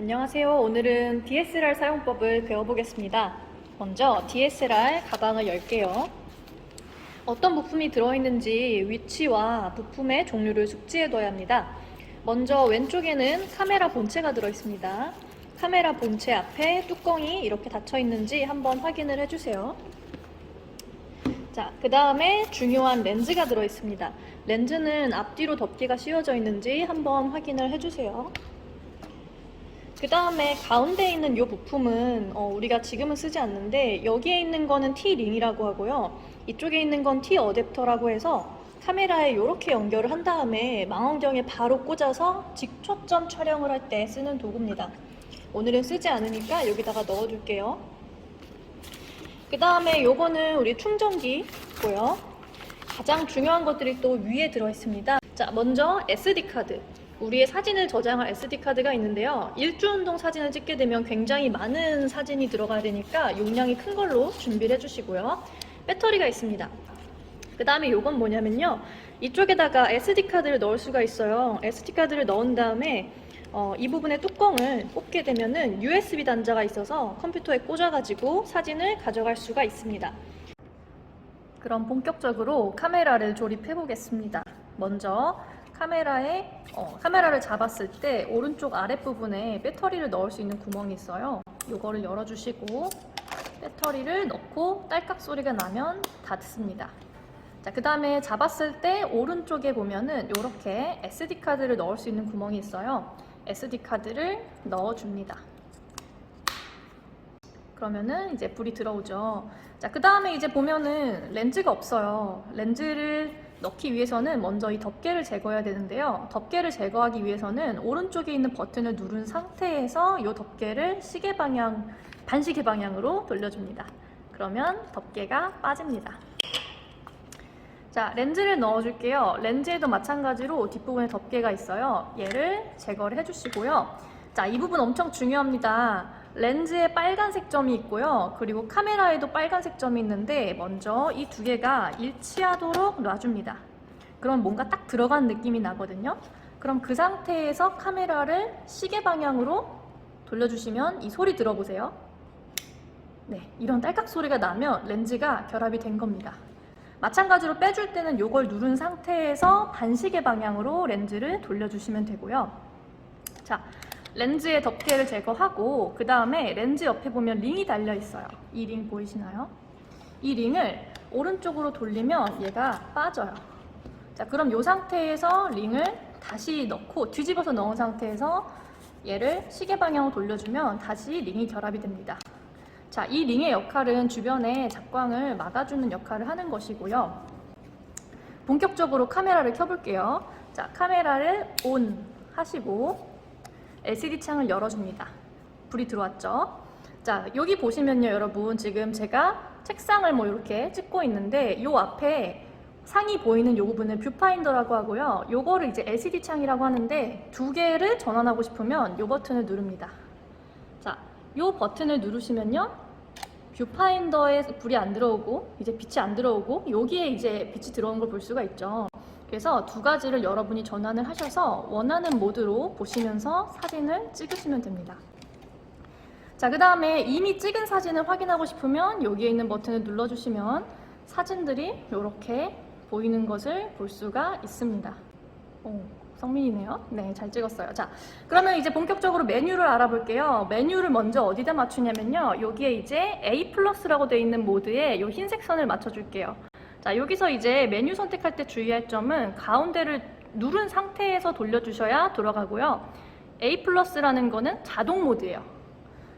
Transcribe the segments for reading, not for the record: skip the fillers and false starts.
안녕하세요. 오늘은 DSLR 사용법을 배워보겠습니다. 먼저 DSLR 가방을 열게요. 어떤 부품이 들어있는지 위치와 부품의 종류를 숙지해둬야 합니다. 먼저 왼쪽에는 카메라 본체가 들어있습니다. 카메라 본체 앞에 뚜껑이 이렇게 닫혀있는지 한번 확인을 해주세요. 자, 그 다음에 중요한 렌즈가 들어있습니다. 렌즈는 앞뒤로 덮개가 씌워져 있는지 한번 확인을 해주세요. 그 다음에 가운데 있는 이 부품은 우리가 지금은 쓰지 않는데 여기에 있는 거는 T-링이라고 하고요. 이쪽에 있는 건 T-어댑터라고 해서 카메라에 이렇게 연결을 한 다음에 망원경에 바로 꽂아서 직초점 촬영을 할 때 쓰는 도구입니다. 오늘은 쓰지 않으니까 여기다가 넣어줄게요. 그 다음에 요거는 우리 충전기고요. 가장 중요한 것들이 또 위에 들어있습니다. 자, 먼저 SD카드. 우리의 사진을 저장할 SD카드가 있는데요. 일주운동 사진을 찍게 되면 굉장히 많은 사진이 들어가야 되니까 용량이 큰 걸로 준비를 해주시고요. 배터리가 있습니다. 그 다음에 이건 뭐냐면요. 이쪽에다가 SD카드를 넣을 수가 있어요. SD카드를 넣은 다음에 이 부분의 뚜껑을 뽑게 되면은 USB 단자가 있어서 컴퓨터에 꽂아가지고 사진을 가져갈 수가 있습니다. 그럼 본격적으로 카메라를 조립해 보겠습니다. 먼저 카메라를 잡았을 때 오른쪽 아랫부분에 배터리를 넣을 수 있는 구멍이 있어요. 이거를 열어주시고 배터리를 넣고 딸깍 소리가 나면 닫습니다. 자, 그 다음에 잡았을 때 오른쪽에 보면은 이렇게 SD카드를 넣을 수 있는 구멍이 있어요. SD카드를 넣어줍니다. 그러면은 이제 불이 들어오죠. 자, 그 다음에 이제 보면은 렌즈가 없어요. 렌즈를 넣기 위해서는 먼저 이 덮개를 제거해야 되는데요. 덮개를 제거하기 위해서는 오른쪽에 있는 버튼을 누른 상태에서 이 덮개를 반시계 방향으로 돌려줍니다. 그러면 덮개가 빠집니다. 자, 렌즈를 넣어줄게요. 렌즈에도 마찬가지로 뒷부분에 덮개가 있어요. 얘를 제거를 해주시고요. 자, 이 부분 엄청 중요합니다. 렌즈에 빨간색 점이 있고요. 그리고 카메라에도 빨간색 점이 있는데 먼저 이 두 개가 일치하도록 놔줍니다. 그럼 뭔가 딱 들어간 느낌이 나거든요. 그럼 그 상태에서 카메라를 시계 방향으로 돌려주시면 이 소리 들어보세요. 네, 이런 딸깍 소리가 나면 렌즈가 결합이 된 겁니다. 마찬가지로 빼줄 때는 이걸 누른 상태에서 반시계 방향으로 렌즈를 돌려주시면 되고요. 자, 렌즈의 덮개를 제거하고 그 다음에 렌즈 옆에 보면 링이 달려 있어요. 이 링 보이시나요? 이 링을 오른쪽으로 돌리면 얘가 빠져요. 자, 그럼 이 상태에서 링을 다시 넣고 뒤집어서 넣은 상태에서 얘를 시계 방향으로 돌려주면 다시 링이 결합이 됩니다. 자, 이 링의 역할은 주변에 작광을 막아주는 역할을 하는 것이고요. 본격적으로 카메라를 켜볼게요. 자, 카메라를 ON 하시고 LCD 창을 열어줍니다. 불이 들어왔죠? 자, 여기 보시면요, 여러분, 지금 제가 책상을 이렇게 찍고 있는데 요 앞에 상이 보이는 요 부분을 뷰파인더라고 하고요. 요거를 이제 LCD 창이라고 하는데 두 개를 전환하고 싶으면 요 버튼을 누릅니다. 자, 요 버튼을 누르시면요, 뷰파인더에 불이 안 들어오고 이제 빛이 안 들어오고 여기에 이제 빛이 들어온 걸 볼 수가 있죠. 그래서 두 가지를 여러분이 전환을 하셔서 원하는 모드로 보시면서 사진을 찍으시면 됩니다. 자, 그 다음에 이미 찍은 사진을 확인하고 싶으면 여기에 있는 버튼을 눌러주시면 사진들이 이렇게 보이는 것을 볼 수가 있습니다. 오, 성민이네요. 네, 잘 찍었어요. 자, 그러면 이제 본격적으로 메뉴를 알아볼게요. 메뉴를 먼저 어디다 맞추냐면요, 여기에 이제 A+라고 되어 있는 모드에 이 흰색 선을 맞춰줄게요. 자, 여기서 이제 메뉴 선택할 때 주의할 점은 가운데를 누른 상태에서 돌려주셔야 돌아가고요. A+라는 거는 자동 모드예요.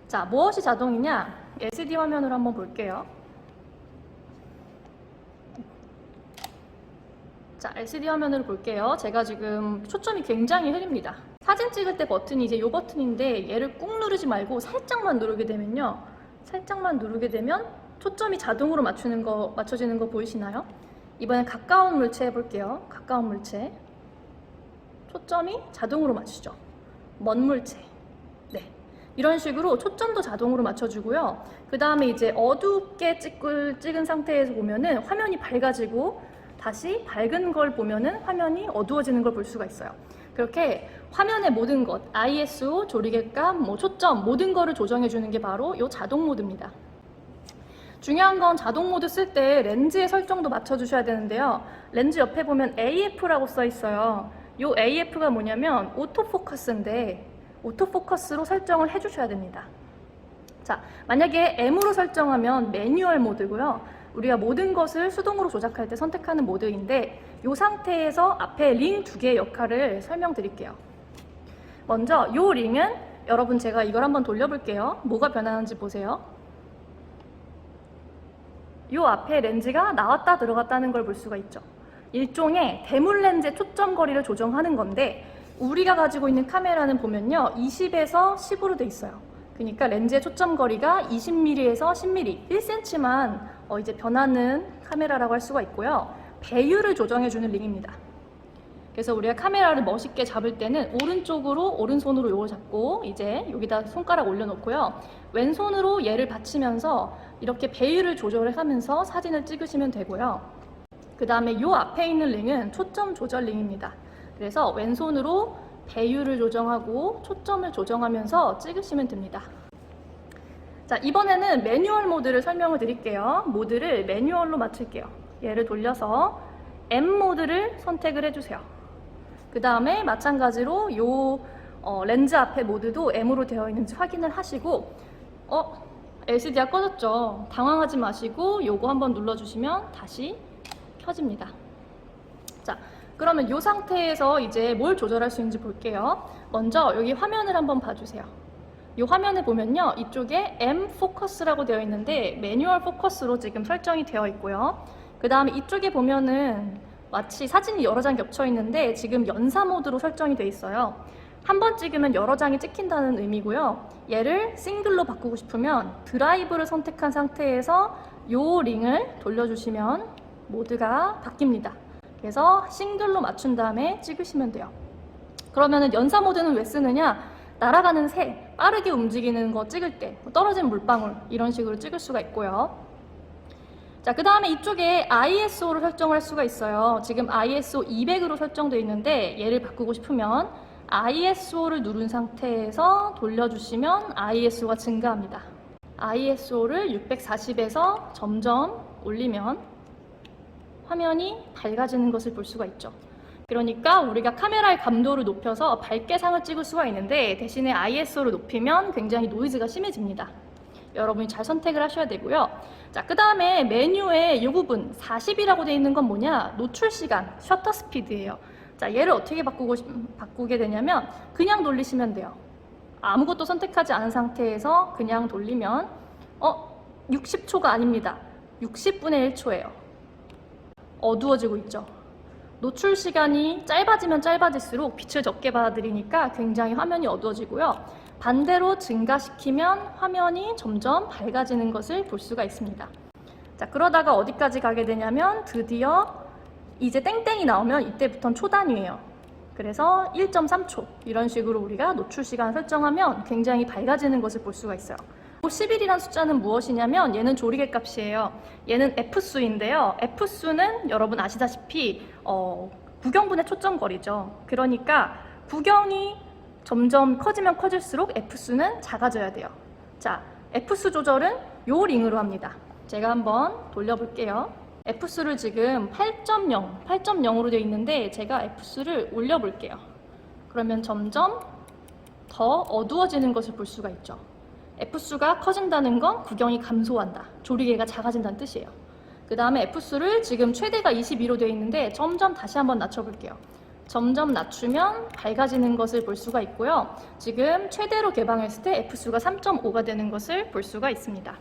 자, 무엇이 자동이냐? LCD 화면으로 한번 볼게요. 자, LCD 화면으로 볼게요. 제가 지금 초점이 굉장히 흐립니다. 사진 찍을 때 버튼이 이제 이 버튼인데 얘를 꾹 누르지 말고 살짝만 누르게 되면요, 살짝만 누르게 되면 초점이 자동으로 맞춰지는 거 보이시나요? 이번엔 가까운 물체 해볼게요. 가까운 물체. 초점이 자동으로 맞추죠. 먼 물체. 네. 이런 식으로 초점도 자동으로 맞춰주고요. 그 다음에 이제 어둡게 찍은 상태에서 보면은 화면이 밝아지고 다시 밝은 걸 보면은 화면이 어두워지는 걸 볼 수가 있어요. 그렇게 화면의 모든 것, ISO, 조리개값, 초점, 모든 거를 조정해 주는 게 바로 이 자동 모드입니다. 중요한 건 자동 모드 쓸 때 렌즈의 설정도 맞춰주셔야 되는데요. 렌즈 옆에 보면 AF라고 써 있어요. 이 AF가 뭐냐면 오토포커스인데 오토포커스로 설정을 해주셔야 됩니다. 자, 만약에 M으로 설정하면 매뉴얼 모드고요. 우리가 모든 것을 수동으로 조작할 때 선택하는 모드인데 이 상태에서 앞에 링 2개의 역할을 설명드릴게요. 먼저 이 링은 여러분 제가 이걸 한번 돌려볼게요. 뭐가 변하는지 보세요. 이 앞에 렌즈가 나왔다 들어갔다는 걸 볼 수가 있죠. 일종의 대물 렌즈의 초점 거리를 조정하는 건데 우리가 가지고 있는 카메라는 보면요 20에서 10으로 돼 있어요. 그러니까 렌즈의 초점 거리가 20mm에서 10mm, 1cm만 이제 변하는 카메라라고 할 수가 있고요. 배율을 조정해주는 링입니다. 그래서 우리가 카메라를 멋있게 잡을 때는 오른손으로 요걸 잡고 이제 여기다 손가락 올려놓고요. 왼손으로 얘를 받치면서 이렇게 배율을 조절하면서 사진을 찍으시면 되고요. 그 다음에 요 앞에 있는 링은 초점 조절 링입니다. 그래서 왼손으로 배율을 조정하고 초점을 조정하면서 찍으시면 됩니다. 자, 이번에는 매뉴얼 모드를 설명을 드릴게요. 모드를 매뉴얼로 맞출게요. 얘를 돌려서 M 모드를 선택을 해주세요. 그 다음에 마찬가지로 요 렌즈 앞에 모드도 M으로 되어 있는지 확인을 하시고 LCD가 꺼졌죠. 당황하지 마시고 요거 한번 눌러주시면 다시 켜집니다. 자, 그러면 이 상태에서 이제 뭘 조절할 수 있는지 볼게요. 먼저 여기 화면을 한번 봐주세요. 이 화면에 보면요. 이쪽에 M 포커스라고 되어 있는데 매뉴얼 포커스로 지금 설정이 되어 있고요. 그 다음에 이쪽에 보면은 마치 사진이 여러 장 겹쳐 있는데 지금 연사 모드로 설정이 되어 있어요. 한 번 찍으면 여러 장이 찍힌다는 의미고요. 얘를 싱글로 바꾸고 싶으면 드라이브를 선택한 상태에서 이 링을 돌려주시면 모드가 바뀝니다. 그래서 싱글로 맞춘 다음에 찍으시면 돼요. 그러면은 연사 모드는 왜 쓰느냐? 날아가는 새, 빠르게 움직이는 거 찍을 때, 떨어진 물방울 이런 식으로 찍을 수가 있고요. 자, 그 다음에 이쪽에 ISO를 설정을 할 수가 있어요. 지금 ISO 200으로 설정되어 있는데 얘를 바꾸고 싶으면 ISO를 누른 상태에서 돌려주시면 ISO가 증가합니다. ISO를 640에서 점점 올리면 화면이 밝아지는 것을 볼 수가 있죠. 그러니까 우리가 카메라의 감도를 높여서 밝게 상을 찍을 수가 있는데 대신에 ISO를 높이면 굉장히 노이즈가 심해집니다. 여러분이 잘 선택을 하셔야 되고요. 자, 그 다음에 메뉴의 이 부분 40이라고 되어 있는 건 뭐냐? 노출 시간, 셔터 스피드예요. 자, 얘를 어떻게 바꾸게 되냐면 그냥 돌리시면 돼요. 아무것도 선택하지 않은 상태에서 그냥 돌리면 60초가 아닙니다. 60분의 1초예요. 어두워지고 있죠. 노출 시간이 짧아지면 짧아질수록 빛을 적게 받아들이니까 굉장히 화면이 어두워지고요. 반대로 증가시키면 화면이 점점 밝아지는 것을 볼 수가 있습니다. 자, 그러다가 어디까지 가게 되냐면 드디어 이제 땡땡이 나오면 이때부터는 초단위예요. 그래서 1.3초 이런 식으로 우리가 노출 시간을 설정하면 굉장히 밝아지는 것을 볼 수가 있어요. 11이라는 숫자는 무엇이냐면 얘는 조리개 값이에요. 얘는 F수인데요. F수는 여러분 아시다시피 구경분의 초점 거리죠. 그러니까 구경이 점점 커지면 커질수록 F수는 작아져야 돼요. 자, F수 조절은 요 링으로 합니다. 제가 한번 돌려볼게요. F수를 지금 8.0으로 되어 있는데 제가 F수를 올려볼게요. 그러면 점점 더 어두워지는 것을 볼 수가 있죠. F수가 커진다는 건 구경이 감소한다. 조리개가 작아진다는 뜻이에요. 그 다음에 F수를 지금 최대가 22로 되어 있는데 점점 다시 한번 낮춰볼게요. 점점 낮추면 밝아지는 것을 볼 수가 있고요. 지금 최대로 개방했을 때 F수가 3.5가 되는 것을 볼 수가 있습니다.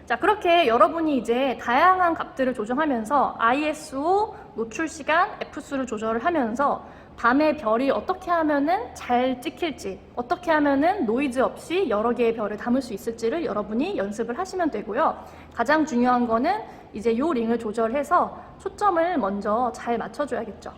자, 그렇게 여러분이 이제 다양한 값들을 조정하면서 ISO, 노출 시간, F수를 조절을 하면서 밤에 별이 어떻게 하면은 잘 찍힐지, 어떻게 하면은 노이즈 없이 여러 개의 별을 담을 수 있을지를 여러분이 연습을 하시면 되고요. 가장 중요한 거는 이제 요 링을 조절해서 초점을 먼저 잘 맞춰줘야겠죠.